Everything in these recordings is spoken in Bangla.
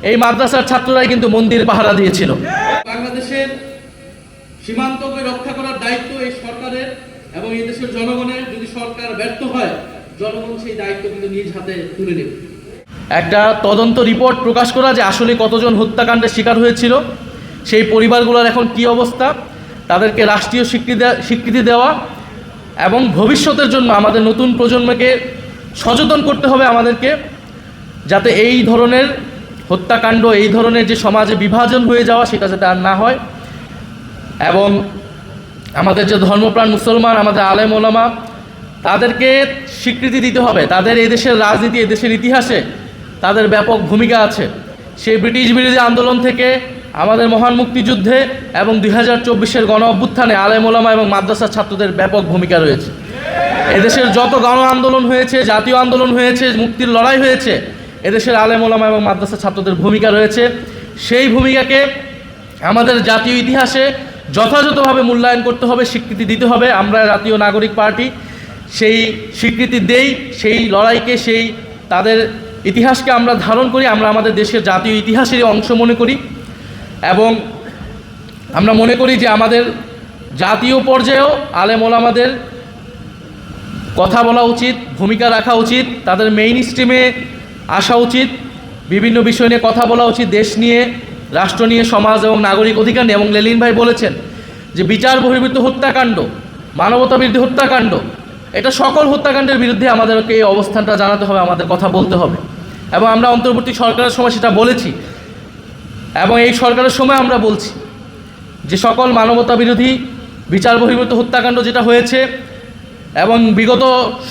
এই মাদ্রাসার ছাত্ররাই কিন্তু মন্দির পাহারা দিয়েছিল। বাংলাদেশের সীমান্তকে রক্ষা করার দায়িত্ব এই সরকারের এবং এই দেশের জনগণের। যদি সরকার ব্যর্থ হয়, জনগণ সেই দায়িত্ব কিন্তু নিজ হাতে তুলে নেবে। একটা তদন্ত রিপোর্ট প্রকাশ করা যে আসলে কতজন হত্যাকাণ্ডের শিকার হয়েছিল, সেই পরিবারগুলোর এখন কি অবস্থা, তাদেরকে রাষ্ট্রীয় স্বীকৃতি দেওয়া এবং ভবিষ্যতের জন্য আমাদের নতুন প্রজন্মকে সচেতন করতে হবে আমাদেরকে, যাতে এই ধরনের হত্যাকাণ্ড, এই ধরনের যে সমাজে বিভাজন হয়ে যাওয়া, সেটা যাতে আর না হয়। এবং আমাদের যে ধর্মপ্রাণ মুসলমান, আমাদের আলেম ওলামা, তাদেরকে স্বীকৃতি দিতে হবে। তাদের এই দেশের রাজনীতি, এই দেশের ইতিহাসে তাদের ব্যাপক ভূমিকা আছে। সেই ব্রিটিশ বিরোধী আন্দোলন থেকে আমাদের মহান মুক্তিযুদ্ধে এবং 2024-এর গণ অভ্যুত্থানে আলেম ওলামা এবং মাদ্রাসার ছাত্রদের ব্যাপক ভূমিকা রয়েছে। এদেশের যত গণ আন্দোলন হয়েছে, জাতীয় আন্দোলন হয়েছে, মুক্তির লড়াই হয়েছে, এদেশের আলেম ওলামা এবং মাদ্রাসার ছাত্রদের ভূমিকা রয়েছে। সেই ভূমিকাকে আমাদের জাতীয় ইতিহাসে যথাযথভাবে মূল্যায়ন করতে হবে, স্বীকৃতি দিতে হবে। আমরা জাতীয় নাগরিক পার্টি সেই স্বীকৃতি দেই, সেই লড়াইকে, সেই তাদের ইতিহাসকে আমরা ধারণ করি। আমরা আমাদের দেশের জাতীয় ইতিহাসেরই অংশ মনে করি এবং আমরা মনে করি যে আমাদের জাতীয় পর্যায়েও আলেম ওলামাদের কথা বলা উচিত, ভূমিকা রাখা উচিত, তাদের মেইন স্ট্রিমে আসা উচিত, বিভিন্ন বিষয় নিয়ে কথা বলা উচিত, দেশ নিয়ে, রাষ্ট্র নিয়ে, সমাজ এবং নাগরিক অধিকার নিয়ে। এবং লেলিন ভাই বলেছেন যে বিচার বহির্ভূত হত্যাকাণ্ড, মানবতা বিরোধী হত্যাকাণ্ড, এটা সকল হত্যাকাণ্ডের বিরুদ্ধে আমাদেরকে এই অবস্থানটা জানাতে হবে, আমাদের কথা বলতে হবে। এবং আমরা অন্তর্বর্তী সরকারের সময় সেটা বলেছি এবং এই সরকারের সময় আমরা বলছি যে সকল মানবতা বিরোধী, বিচার বহির্ভূত হত্যাকাণ্ড যেটা হয়েছে এবং বিগত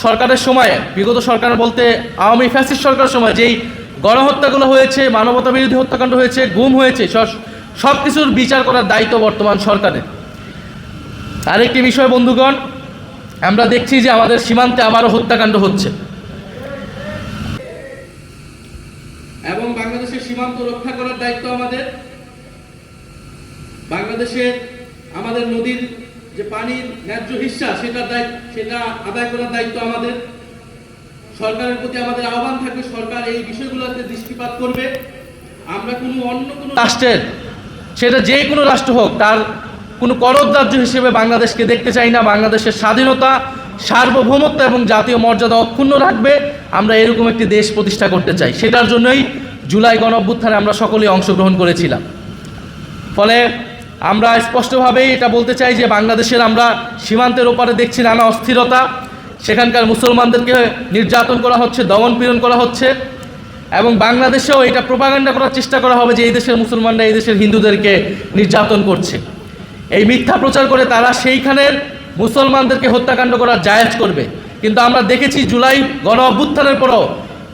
সরকারের সময়, বিগত সরকার বলতে আওয়ামী ফ্যাসিস্ট সরকারের সময় যেই গণহত্যাগুলো হয়েছে, মানবতা বিরোধী হত্যাকাণ্ড হয়েছে, গুম হয়েছে, সব কিছুর বিচার করার দায়িত্ব বর্তমান সরকারের। আরেকটি বিষয় বন্ধুগণ, আমরা দেখছি যে আমাদের সীমান্তে আবারও হত্যাকাণ্ড হচ্ছে এবং বাংলাদেশের সীমান্ত রক্ষা করার দায়িত্ব আমাদের। বাংলাদেশের আমাদের নদীর যে পানির ন্যায্য হিস্সা, সেটা আদায় করার দায়িত্ব আমাদের। সরকারের প্রতি আমাদের আহ্বান থাকবে, সরকার এই বিষয়গুলোতে দৃষ্টিপাত করবে। আমরা অন্য কোনো রাষ্ট্রের, সেটা যে কোনো রাষ্ট্র হোক, তার কোনো করদার্য হিসেবে বাংলাদেশকে দেখতে চাই না। বাংলাদেশের স্বাধীনতা, সার্বভৌমত্ব এবং জাতীয় মর্যাদা অক্ষুণ্ণ রাখবে, আমরা এরকম একটি দেশ প্রতিষ্ঠা করতে চাই। সেটার জন্যই জুলাই গণ অভ্যুত্থানে আমরা সকলেই অংশগ্রহণ করেছিলাম। ফলে আমরা স্পষ্টভাবেই এটা বলতে চাই যে বাংলাদেশের আমরা সীমান্তের ওপারে দেখছি নানা অস্থিরতা, সেখানকার মুসলমানদেরকে নির্যাতন করা হচ্ছে, দমন পীড়ন করা হচ্ছে এবং বাংলাদেশেও এটা প্রোপাগান্ডা করার চেষ্টা করা হবে যে এই দেশের মুসলমানরা এই দেশের হিন্দুদেরকে নির্যাতন করছে। এই মিথ্যা প্রচার করে তারা সেইখানের মুসলমানদেরকে হত্যাকাণ্ড করার জায়েজ করবে। কিন্তু আমরা দেখেছি জুলাই গণ অভ্যুত্থানের পরও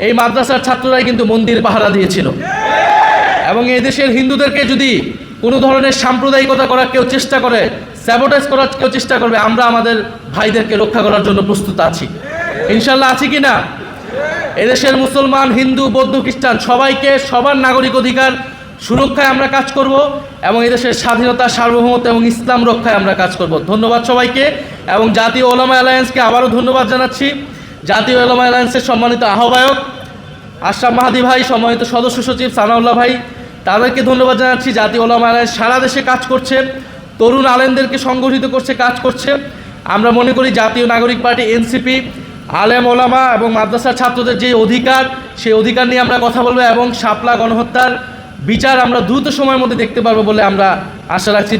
এই মাদ্রাসার ছাত্ররাই কিন্তু মন্দির পাহারা দিয়েছিল। এবং এই দেশের হিন্দুদেরকে যদি কোনো ধরনের সাম্প্রদায়িকতা করার কেউ চেষ্টা করে, স্যাবোটেজ করার কেউ চেষ্টা করবে, আমরা আমাদের ভাইদেরকে রক্ষা করার জন্য প্রস্তুত আছি, ইনশাল্লাহ। আছি কি না? এদেশের মুসলমান, হিন্দু, বৌদ্ধ, খ্রিস্টান সবাইকে, সবার নাগরিক অধিকার সুরক্ষায় আমরা কাজ করব এবং এদেশের স্বাধীনতা, সার্বভৌমত্ব এবং ইসলাম রক্ষায় আমরা কাজ করব। ধন্যবাদ সবাইকে এবং জাতীয় ওলামা অ্যালায়েন্সকে আবারও ধন্যবাদ জানাচ্ছি। জাতীয় ওলামা অ্যালায়েন্সের সম্মানিত আহ্বায়ক আশরাফ মাহাদি ভাই, সম্মানিত সদস্য সচিব সানাউল্লাহ ভাই, তাদেরকে ধন্যবাদ জানাচ্ছি। জাতীয় ওলামা অ্যালায়েন্স সারা দেশে কাজ করছে, তরুণ আলেমদেরকে সংগঠিত করছে, কাজ করছে। আমরা মনে করি জাতীয় নাগরিক পার্টি, এনসিপি, আলেম ওলামা এবং মাদ্রাসার ছাত্রদের যে অধিকার, সেই অধিকার নিয়ে আমরা কথা বলবো এবং শাপলা গণহত্যার বিচার আমরা দ্রুত সময়ের মধ্যে দেখতে পারবো বলে আমরা আশা রাখছি।